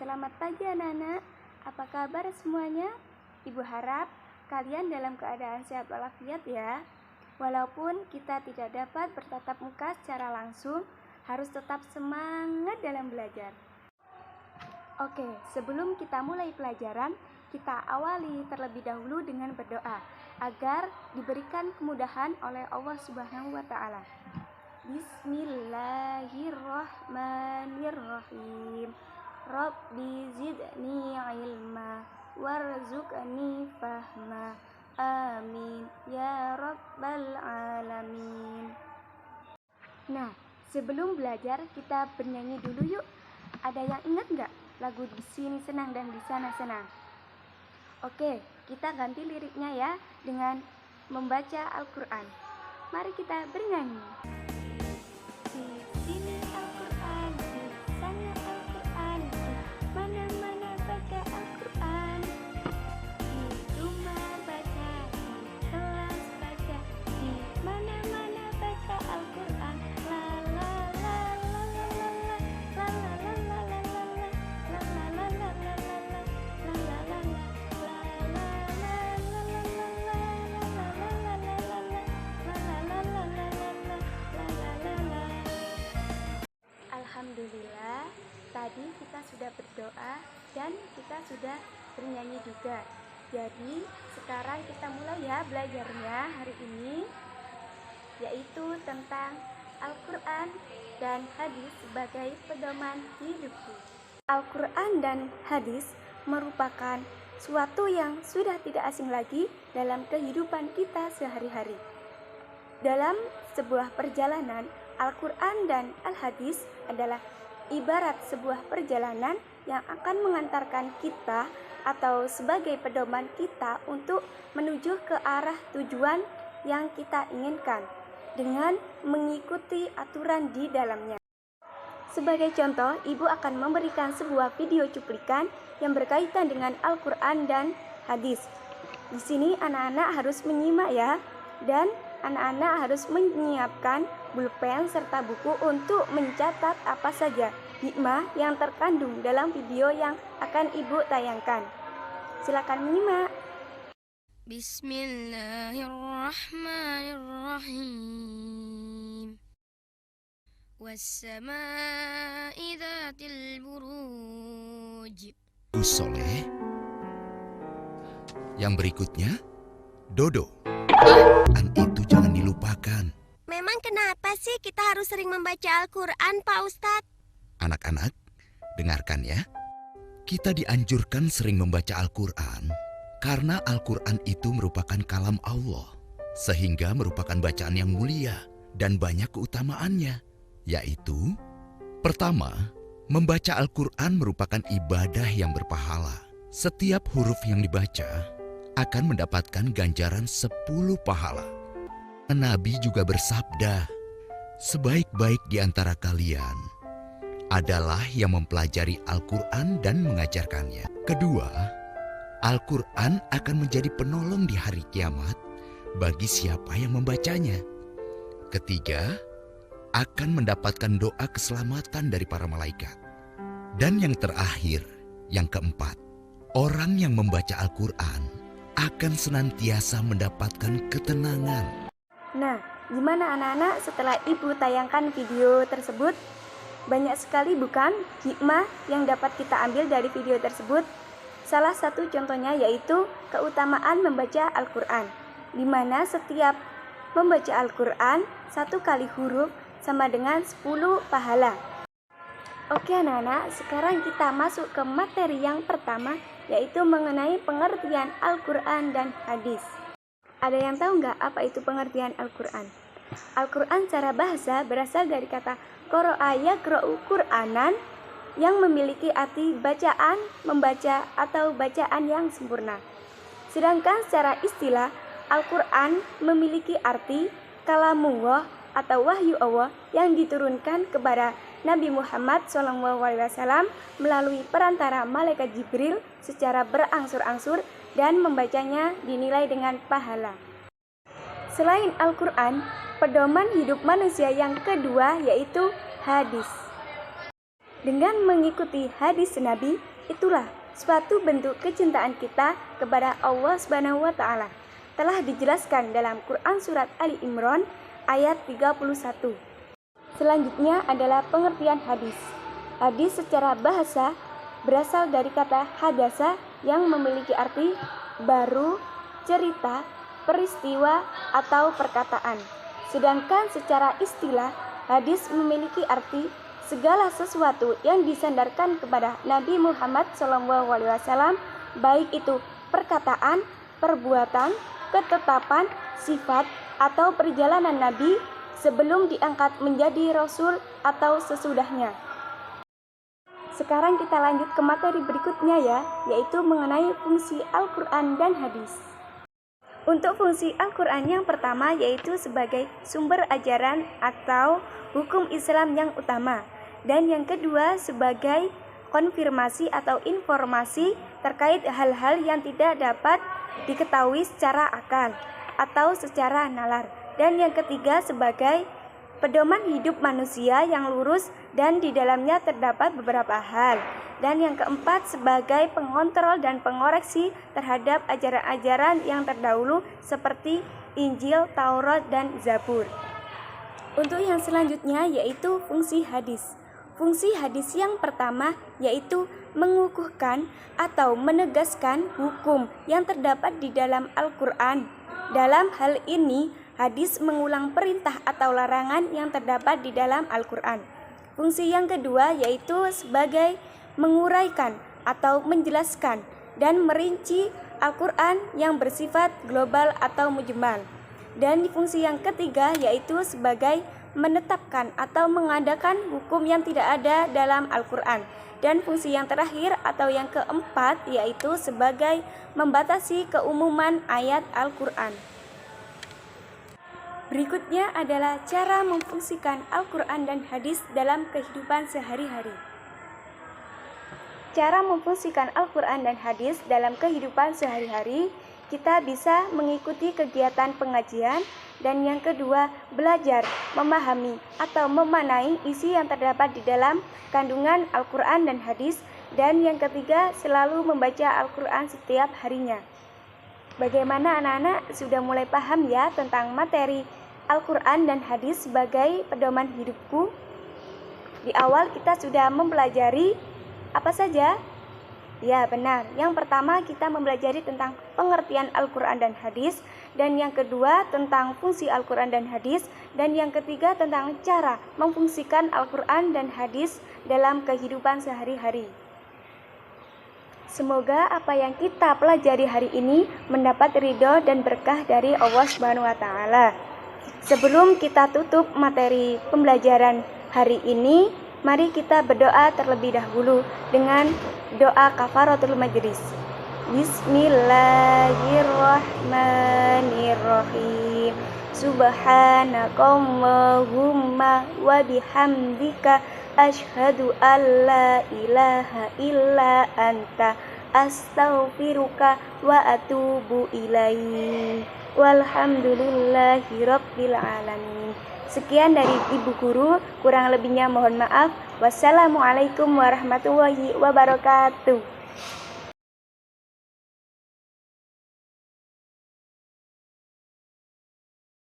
Selamat pagi anak-anak, apa kabar semuanya? Ibu harap kalian dalam keadaan sehat walafiat ya. Walaupun kita tidak dapat bertatap muka secara langsung, harus tetap semangat dalam belajar. Oke, sebelum kita mulai pelajaran, kita awali terlebih dahulu dengan berdoa agar diberikan kemudahan oleh Allah Subhanahu wa Ta'ala. Bismillahirrahmanirrahim. Rabbi zidni ilma warzuqni fahma. Amin ya rabbal alamin. Nah, sebelum belajar kita bernyanyi dulu yuk. Ada yang ingat nggak lagu Di Sini Senang dan Di Sana Senang? Oke, kita ganti liriknya ya dengan membaca Al-Quran. Mari kita bernyanyi. Di sini Al-Quran, di sana Al-Quran, di mana-mana baca Al-Quran. Di rumah baca, di kelas baca, di mana-mana baca Al-Quran. La la la la la la la la la la la la la la la la la Alhamdulillah, tadi kita sudah berdoa dan kita sudah bernyanyi juga. Jadi sekarang kita mulai ya belajarnya hari ini, yaitu tentang Al-Quran dan hadis sebagai pedoman hidupku. Al-Quran dan hadis merupakan suatu yang sudah tidak asing lagi dalam kehidupan kita sehari-hari. Dalam sebuah perjalanan, Al-Quran dan Al-Hadis adalah ibarat sebuah perjalanan yang akan mengantarkan kita atau sebagai pedoman kita untuk menuju ke arah tujuan yang kita inginkan dengan mengikuti aturan di dalamnya. Sebagai contoh, Ibu akan memberikan sebuah video cuplikan yang berkaitan dengan Al-Quran dan Hadis. Di sini anak-anak harus menyimak ya, dan anak-anak harus menyiapkan pulpen serta buku untuk mencatat apa saja hikmah yang terkandung dalam video yang akan Ibu tayangkan. Silakan menyimak. Bismillahirrahmanirrahim. Wassama'i dzatil buruj. Soleh. Yang berikutnya, Dodo. Al-Quran itu jangan dilupakan. Memang kenapa sih kita harus sering membaca Al-Quran, Pak Ustadz? Anak-anak, dengarkan ya. Kita dianjurkan sering membaca Al-Quran karena Al-Quran itu merupakan kalam Allah, sehingga merupakan bacaan yang mulia dan banyak keutamaannya, yaitu pertama, membaca Al-Quran merupakan ibadah yang berpahala. Setiap huruf yang dibaca akan mendapatkan ganjaran 10 pahala. Nabi juga bersabda, sebaik-baik di antara kalian adalah yang mempelajari Al-Quran dan mengajarkannya. Kedua, Al-Quran akan menjadi penolong di hari kiamat bagi siapa yang membacanya. Ketiga, akan mendapatkan doa keselamatan dari para malaikat. Dan yang terakhir, yang keempat, orang yang membaca Al-Quran akan senantiasa mendapatkan ketenangan. Nah, gimana anak-anak setelah Ibu tayangkan video tersebut? Banyak sekali bukan hikmah yang dapat kita ambil dari video tersebut? Salah satu contohnya yaitu keutamaan membaca Al-Quran, di mana setiap membaca Al-Quran 1 kali huruf sama dengan 10 pahala. Oke anak-anak, sekarang kita masuk ke materi yang pertama, yaitu mengenai pengertian Al-Quran dan hadis. Ada yang tahu nggak apa itu pengertian Al-Quran? Al-Quran secara bahasa berasal dari kata qara'a yaqra'u Qur'anan, yang memiliki arti bacaan, membaca, atau bacaan yang sempurna. Sedangkan secara istilah, Al-Quran memiliki arti kalamullah atau wahyu Allah yang diturunkan kepada Nabi Muhammad SAW melalui perantara malaikat Jibril secara berangsur-angsur dan membacanya dinilai dengan pahala. Selain Al-Quran, pedoman hidup manusia yang kedua yaitu hadis. Dengan mengikuti hadis Nabi, Itulah suatu bentuk kecintaan kita kepada Allah Subhanahu wa taala. Telah dijelaskan dalam Quran surat Ali Imran ayat 31. Selanjutnya adalah pengertian hadis. Hadis secara bahasa berasal dari kata hadasa yang memiliki arti baru, cerita, peristiwa, atau perkataan. Sedangkan secara istilah, hadis memiliki arti segala sesuatu yang disandarkan kepada Nabi Muhammad SAW, baik itu perkataan, perbuatan, ketetapan, sifat, atau perjalanan Nabi sebelum diangkat menjadi Rasul atau sesudahnya. Sekarang kita lanjut ke materi berikutnya ya, yaitu mengenai fungsi Al-Quran dan hadis. Untuk fungsi Al-Quran yang pertama yaitu sebagai sumber ajaran atau hukum Islam yang utama. Dan yang kedua sebagai konfirmasi atau informasi terkait hal-hal yang tidak dapat diketahui secara akal atau secara nalar. Dan yang ketiga sebagai pedoman hidup manusia yang lurus dan di dalamnya terdapat beberapa hal. Dan yang keempat sebagai pengontrol dan pengoreksi terhadap ajaran-ajaran yang terdahulu seperti Injil, Taurat, dan Zabur. Untuk yang selanjutnya yaitu fungsi hadis. Fungsi hadis yang pertama yaitu mengukuhkan atau menegaskan hukum yang terdapat di dalam Al-Quran. Dalam hal ini, hadis mengulang perintah atau larangan yang terdapat di dalam Al-Quran. Fungsi yang kedua yaitu sebagai menguraikan atau menjelaskan dan merinci Al-Quran yang bersifat global atau mujmal. Dan fungsi yang ketiga yaitu sebagai menetapkan atau mengadakan hukum yang tidak ada dalam Al-Quran. Dan fungsi yang terakhir atau yang keempat yaitu sebagai membatasi keumuman ayat Al-Quran. Berikutnya adalah cara memfungsikan Al-Quran dan hadis dalam kehidupan sehari-hari. Cara memfungsikan Al-Quran dan hadis dalam kehidupan sehari-hari, kita bisa mengikuti kegiatan pengajian. Dan yang kedua, belajar, memahami atau memaknai isi yang terdapat di dalam kandungan Al-Quran dan hadis. Dan yang ketiga, selalu membaca Al-Quran setiap harinya. Bagaimana anak-anak sudah mulai paham ya tentang materi Al-Quran dan hadis sebagai pedoman hidupku? Di awal kita sudah mempelajari apa saja? Ya benar, yang pertama kita mempelajari tentang pengertian Al-Quran dan hadis. Dan yang kedua tentang fungsi Al-Quran dan hadis. Dan yang ketiga tentang cara memfungsikan Al-Quran dan hadis dalam kehidupan sehari-hari. Semoga apa yang kita pelajari hari ini mendapat ridho dan berkah dari Allah Subhanahu wa taala. Sebelum kita tutup materi pembelajaran hari ini, mari kita berdoa terlebih dahulu dengan doa kafaratul majlis. Bismillahirrahmanirrahim. Subhanakallahumma wa bihamdika asyhadu an la ilaha illa anta astaghfiruka wa atubu ilaik. Walhamdulillahirabbil alamin. Sekian dari Ibu Guru, kurang lebihnya mohon maaf. Wassalamualaikum warahmatullahi wabarakatuh.